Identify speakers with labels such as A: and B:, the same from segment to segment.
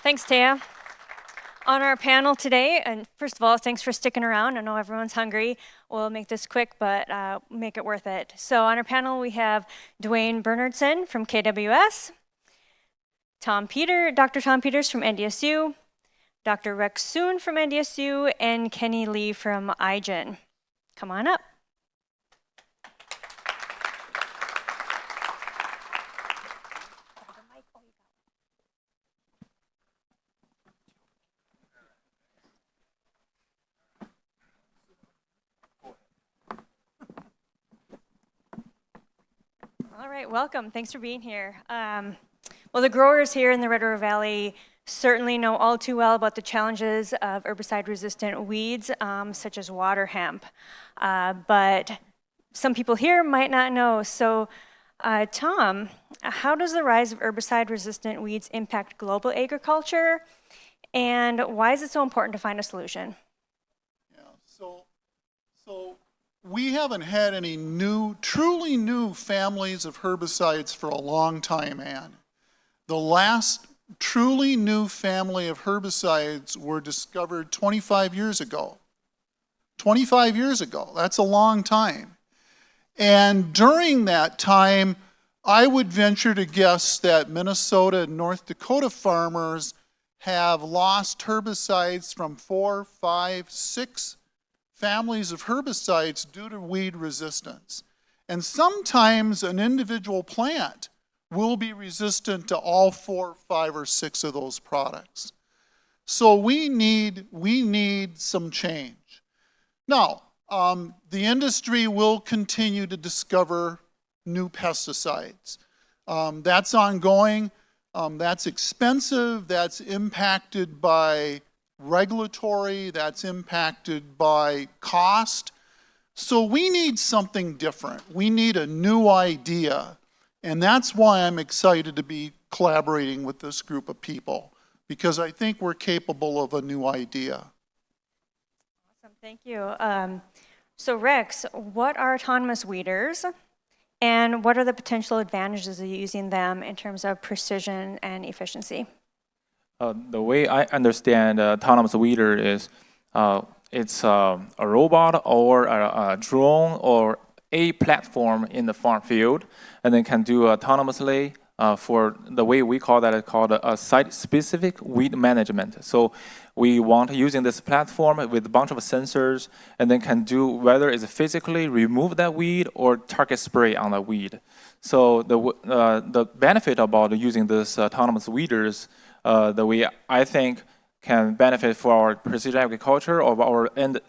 A: Thanks, Taya. On our panel today, and first of all, thanks for sticking around. I know everyone's hungry. We'll make this quick, but make it worth it. So on our panel, we have Dwayne Bernardson from KWS, Dr. Tom Peters from NDSU, Dr. Rex Soon from NDSU, and Kenny Lee from iGen. Come on up. All right, welcome. Thanks for being here. Well, the growers here in the Red River Valley certainly know all too well about the challenges of herbicide-resistant weeds, such as water hemp. But some people here might not know. So, Tom, how does the rise of herbicide-resistant weeds impact global agriculture? And why is it so important to find a solution?
B: Yeah, so we haven't had any truly new families of herbicides for a long time, Ann. The last truly new family of herbicides were discovered 25 years ago. 25 years ago, that's a long time. And during that time, I would venture to guess that Minnesota and North Dakota farmers have lost herbicides from 4, 5, 6 families of herbicides due to weed resistance. And sometimes an individual plant will be resistant to all 4, 5, or 6 of those products. So we need some change. Now, the industry will continue to discover new pesticides. That's ongoing. That's expensive. That's impacted by regulatory. That's impacted by cost. So we need something different. We need a new idea. And that's why I'm excited to be collaborating with this group of people, because I think we're capable of a new idea.
A: Awesome, thank you. So Rex, what are autonomous weeders? And what are the potential advantages of using them in terms of precision and efficiency?
C: The way I understand autonomous weeder is it's a robot or a drone or a platform in the farm field, and then can do autonomously for the way we call that, it's called a site-specific weed management. So we want using this platform with a bunch of sensors, and then can do whether it's physically remove that weed or target spray on the weed. So the benefit about using this autonomous weeders, the way I think can benefit for our precision agriculture of our end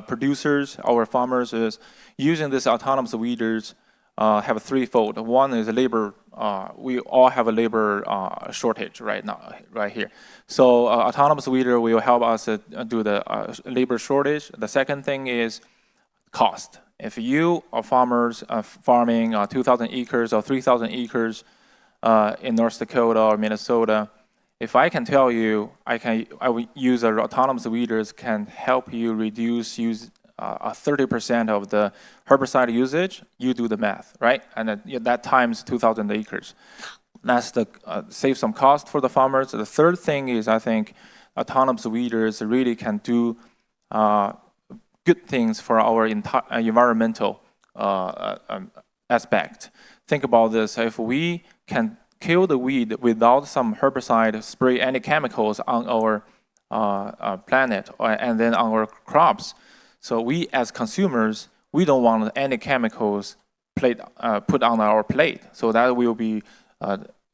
C: producers, our farmers, is using this autonomous weeders have a threefold. One is labor. We all have a labor shortage right now, right here. So autonomous weeder will help us do the labor shortage. The second thing is cost. If you are farmers farming 2,000 acres or 3,000 acres in North Dakota or Minnesota, if I can tell you, I will use autonomous weeders can help you reduce 30% of the herbicide usage. You do the math, right? And that times 2,000 acres. That's save some cost for the farmers. The third thing is I think autonomous weeders really can do good things for our environmental aspect. Think about this: if we can kill the weed without some herbicide, spray any chemicals on our planet and then on our crops. So we as consumers, we don't want any chemicals put on our plate. So that will be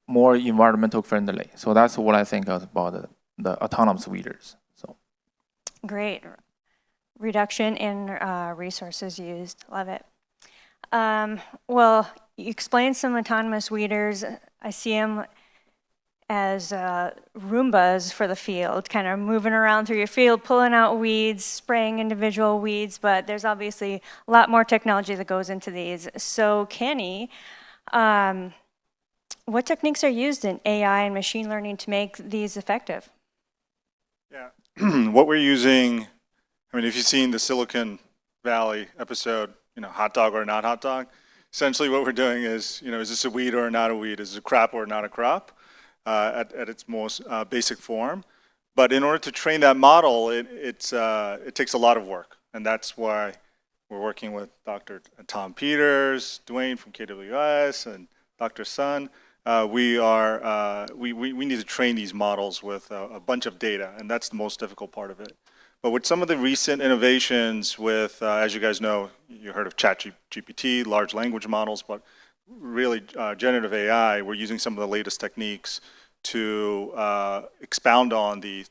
C: more environmental friendly. So that's what I think about the autonomous weeders. So
A: great. Reduction in resources used. Love it. Well, you explained some autonomous weeders. I see them as Roombas for the field, kind of moving around through your field, pulling out weeds, spraying individual weeds, but there's obviously a lot more technology that goes into these. So Kenny, what techniques are used in AI and machine learning to make these effective?
D: Yeah, what we're using, I mean, if you've seen the Silicon Valley episode, hot dog or not hot dog, essentially what we're doing is, is this a weed or not a weed? Is it a crop or not a crop? at its most basic form. But in order to train that model, it takes a lot of work, and that's why we're working with Dr. Tom Peters, Dwayne from KWS, and Dr. Sun. We need to train these models with a bunch of data, and that's the most difficult part of it. But with some of the recent innovations with, as you guys know, you heard of ChatGPT, large language models, but really generative AI, we're using some of the latest techniques to expound on the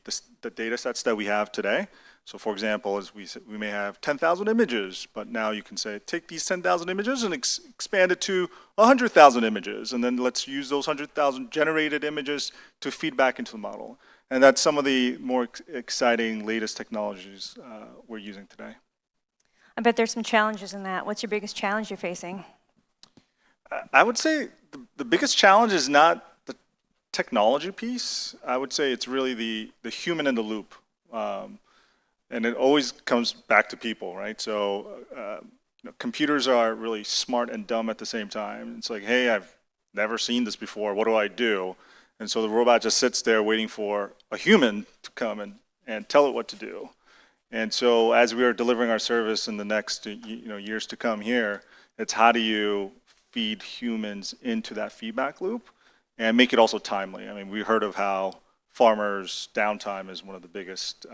D: data sets that we have today. So for example, as we may have 10,000 images, but now you can say, take these 10,000 images and expand it to 100,000 images, and then let's use those 100,000 generated images to feed back into the model. And that's some of the more exciting, latest technologies we're using today.
A: I bet there's some challenges in that. What's your biggest challenge you're facing?
D: I would say the biggest challenge is not the technology piece. I would say it's really the human in the loop. And it always comes back to people, right? So computers are really smart and dumb at the same time. It's like, hey, I've never seen this before. What do I do? And so the robot just sits there waiting for a human to come and tell it what to do. And so as we are delivering our service in the next years to come here, it's how do you feed humans into that feedback loop and make it also timely. I mean, we heard of how farmers' downtime is one of the biggest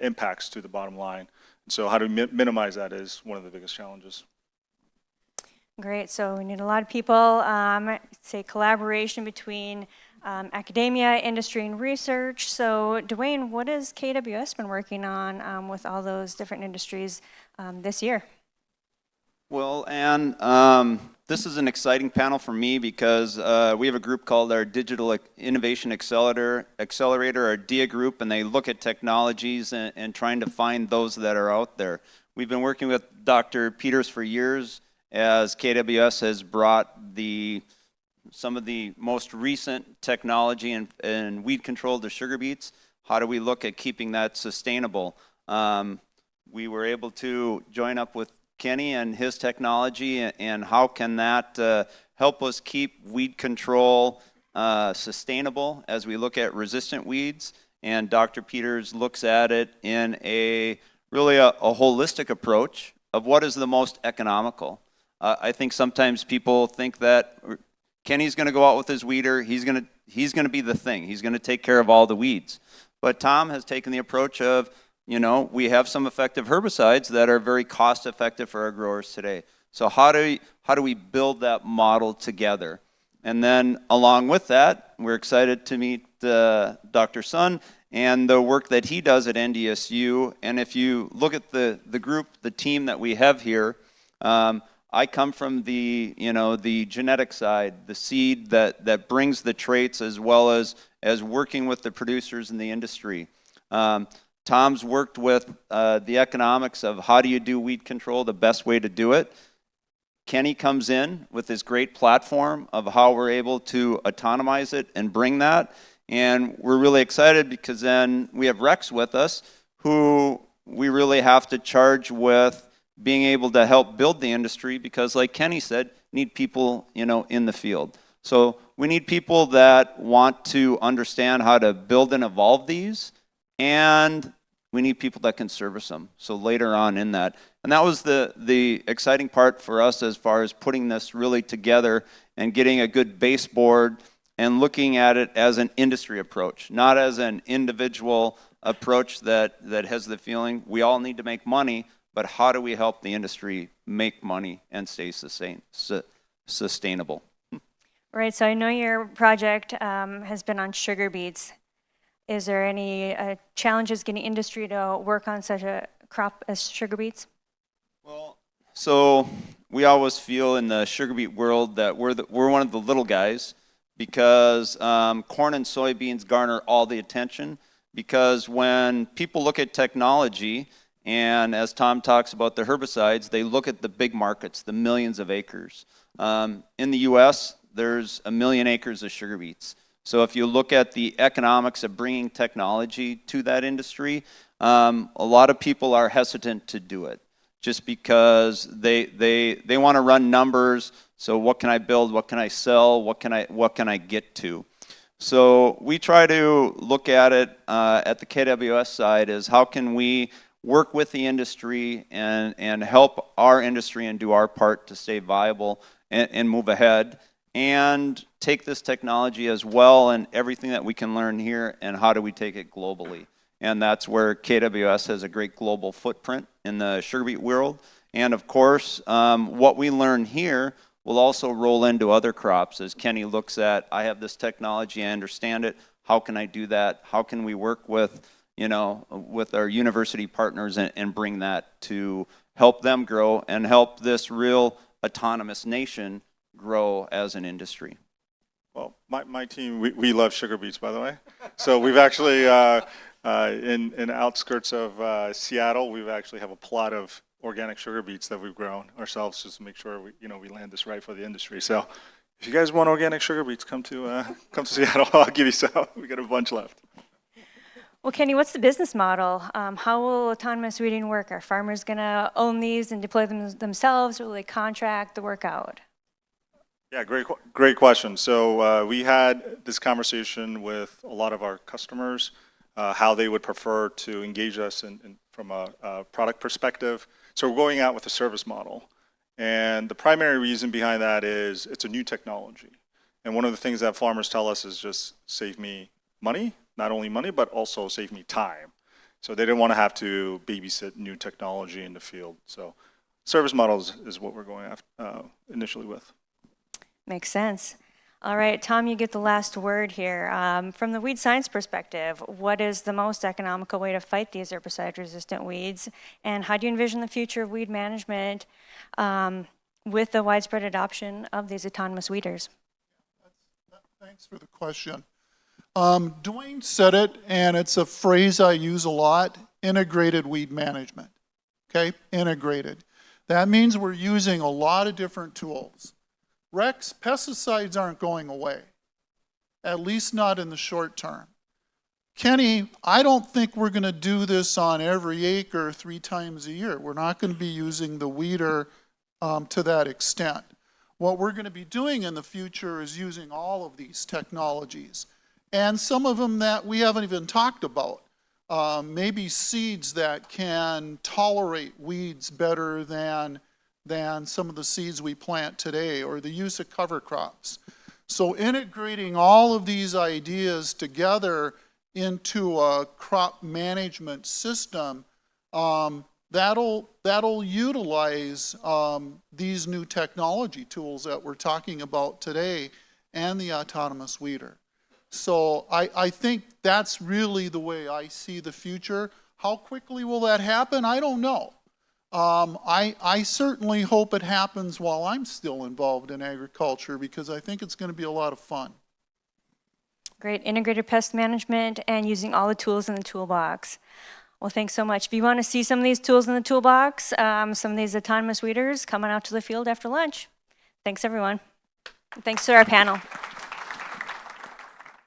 D: impacts to the bottom line. And so how to minimize that is one of the biggest challenges.
A: Great, so we need a lot of people, say collaboration between academia, industry, and research. So Dwayne, what has KWS been working on with all those different industries this year?
E: Well, Anne, this is an exciting panel for me because we have a group called our Digital Innovation Accelerator, our DIA group, and they look at technologies and trying to find those that are out there. We've been working with Dr. Peters for years as KWS has brought some of the most recent technology and weed control to sugar beets. How do we look at keeping that sustainable? We were able to join up with Kenny and his technology, and how can that help us keep weed control sustainable as we look at resistant weeds? And Dr. Peters looks at it in really a holistic approach of what is the most economical. I think sometimes people think that Kenny's going to go out with his weeder, he's going to be the thing, he's going to take care of all the weeds. But Tom has taken the approach of, we have some effective herbicides that are very cost effective for our growers today. So how do we build that model together? And then along with that, we're excited to meet Dr. Sun and the work that he does at NDSU. And if you look at the group, the team that we have here, I come from the genetic side, the seed that brings the traits as well as working with the producers in the industry. Tom's worked with the economics of how do you do weed control, the best way to do it. Kenny comes in with this great platform of how we're able to autonomize it and bring that. And we're really excited because then we have Rex with us, who we really have to charge with being able to help build the industry because, like Kenny said, need people in the field. So we need people that want to understand how to build and evolve these, and we need people that can service them. So later on in that. And that was the exciting part for us as far as putting this really together and getting a good baseboard and looking at it as an industry approach, not as an individual approach that has the feeling we all need to make money, but how do we help the industry make money and stay sustainable?
A: Right, so I know your project has been on sugar beets. Is there any challenges getting industry to work on such a crop as sugar beets?
E: Well, so we always feel in the sugar beet world that we're one of the little guys because corn and soybeans garner all the attention because when people look at technology, and as Tom talks about the herbicides, they look at the big markets, the millions of acres. In the U.S., there's 1 million acres of sugar beets. So if you look at the economics of bringing technology to that industry, a lot of people are hesitant to do it just because they want to run numbers. So what can I build? What can I sell? What can I get to? So we try to look at it at the KWS side is how can we work with the industry and help our industry and do our part to stay viable and move ahead, and take this technology as well and everything that we can learn here, and how do we take it globally. And that's where KWS has a great global footprint in the sugar beet world. And of course, what we learn here will also roll into other crops as Kenny looks at, I have this technology, I understand it, how can I do that? How can we work with, with our university partners and bring that to help them grow and help this real autonomous nation grow as an industry?
D: Well, my team, we love sugar beets, by the way. So we've actually, in outskirts of Seattle, we actually have a plot of organic sugar beets that we've grown ourselves just to make sure we land this right for the industry. So if you guys want organic sugar beets, come to Seattle. I'll give you some. We got a bunch left.
A: Well, Kenny, what's the business model? How will autonomous weeding work? Are farmers going to own these and deploy them themselves, or will they contract the work out?
D: Yeah, great question. So we had this conversation with a lot of our customers, how they would prefer to engage us from a product perspective. So we're going out with a service model. And the primary reason behind that is it's a new technology. And one of the things that farmers tell us is just save me money, not only money, but also save me time. So they didn't want to have to babysit new technology in the field. So service models is what we're going after initially with.
A: Makes sense. All right, Tom, you get the last word here. From the weed science perspective, what is the most economical way to fight these herbicide-resistant weeds? And how do you envision the future of weed management with the widespread adoption of these autonomous weeders?
B: Thanks for the question. Dwayne said it, and it's a phrase I use a lot, integrated weed management, okay? Integrated. That means we're using a lot of different tools. Rex, pesticides aren't going away, at least not in the short term. Kenny, I don't think we're going to do this on every acre 3 times a year. We're not going to be using the weeder to that extent. What we're going to be doing in the future is using all of these technologies, and some of them that we haven't even talked about. Maybe seeds that can tolerate weeds better than some of the seeds we plant today, or the use of cover crops. So integrating all of these ideas together into a crop management system, that'll utilize these new technology tools that we're talking about today and the autonomous weeder. So I think that's really the way I see the future. How quickly will that happen? I don't know. I certainly hope it happens while I'm still involved in agriculture, because I think it's going to be a lot of fun.
A: Great, integrated pest management and using all the tools in the toolbox. Well, thanks so much. If you want to see some of these tools in the toolbox, some of these autonomous weeders, coming out to the field after lunch. Thanks, everyone. Thanks to our panel.